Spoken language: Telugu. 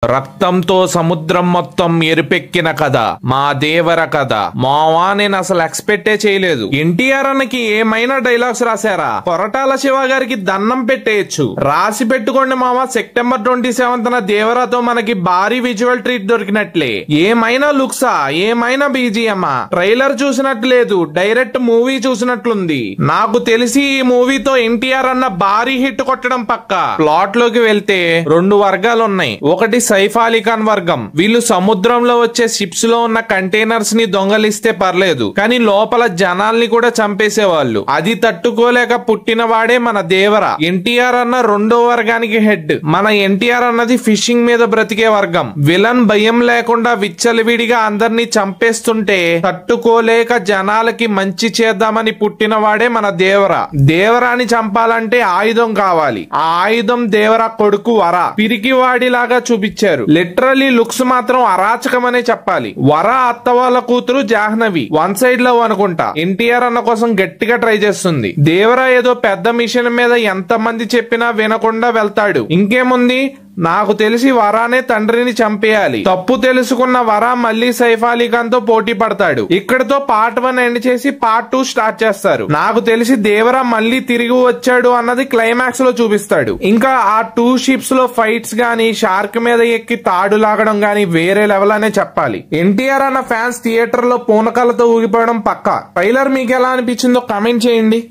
రక్తంతో సముద్రం మొత్తం ఎరుపెక్కిన కథ మా దేవర కథ. మావా నేను అసలు ఎక్స్పెక్టే చేయలేదు. ఎన్టీఆర్ అన్నకి ఏమైనా డైలాగ్స్ రాశారా? కొరటాల శివ గారికి దండం పెట్టేయచ్చు. రాసి పెట్టుకోండి మావా, సెప్టెంబర్ 27న దేవరతో మనకి భారీ విజువల్ ట్రీట్ దొరికినట్లే. ఏమైనా లుక్సా, ఏమైనా బీజిఎమ్మా? ట్రైలర్ చూసినట్టు లేదు, డైరెక్ట్ మూవీ చూసినట్లుంది. నాకు తెలిసి ఈ మూవీతో ఎన్టీఆర్ అన్న భారీ హిట్ కొట్టడం పక్క. ప్లాట్ లోకి వెళ్తే రెండు వర్గాలు ఉన్నాయి. ఒకటి సైఫ్ అలీ ఖాన్ వర్గం. వీళ్ళు సముద్రంలో వచ్చే షిప్స్ లో ఉన్న కంటైనర్స్ ని దొంగలిస్తే పర్లేదు, కానీ లోపల జనాల్ని కూడా చంపేసేవాళ్ళు. అది తట్టుకోలేక పుట్టిన వాడే మన దేవర. ఎన్టీఆర్ అన్న రెండో వర్గానికి హెడ్. మన ఎన్టీఆర్ అన్నది ఫిషింగ్ మీద బ్రతికే వర్గం. విలన్ భయం లేకుండా విచ్చలవిడిగా అందరినీ చంపేస్తుంటే తట్టుకోలేక జనాలకి మంచి చేద్దామని పుట్టిన వాడే మన దేవర. దేవరాని చంపాలంటే ఆయుధం కావాలి. ఆ ఆయుధం దేవర కొడుకు వర. పిరికివాడిలాగా చూపించారు. లిటరలీ లుక్స్ మాత్రం అరాచకమనే చెప్పాలి. వర అత్త వాళ్ళ కూతురు జాహ్నవి వన్ సైడ్ లవ్ అనుకుంటా. ఎన్టీఆర్ అన్న కోసం గట్టిగా ట్రై చేస్తుంది. దేవర ఏదో పెద్ద మిషన్ మీద ఎంత మంది చెప్పినా వినకుండా వెళ్తాడు. ఇంకేముంది, నాకు తెలిసి వరానే తండ్రిని చంపేయాలి. తప్పు తెలుసుకున్న వర మళ్ళీ సైఫ్ అలీ ఖాన్ తో పోటీ పడతాడు. ఇక్కడతో పార్ట్ 1 ఎండ్ చేసి పార్ట్ 2 స్టార్ట్ చేస్తారు. నాకు తెలిసి దేవర మళ్ళీ తిరిగి వచ్చాడు అన్నది క్లైమాక్స్ లో చూపిస్తాడు. ఇంకా ఆ 2 షిప్స్ లో ఫైట్స్ గానీ, షార్క్ మీద ఎక్కి తాడు లాగడం గానీ వేరే లెవెల్ అనే చెప్పాలి. ఎన్టీఆర్ అన్న ఫ్యాన్స్ థియేటర్ లో పూనకాలతో ఊగిపోవడం పక్కా. ట్రైలర్ మీకు ఎలా అనిపించిందో కామెంట్ చేయండి.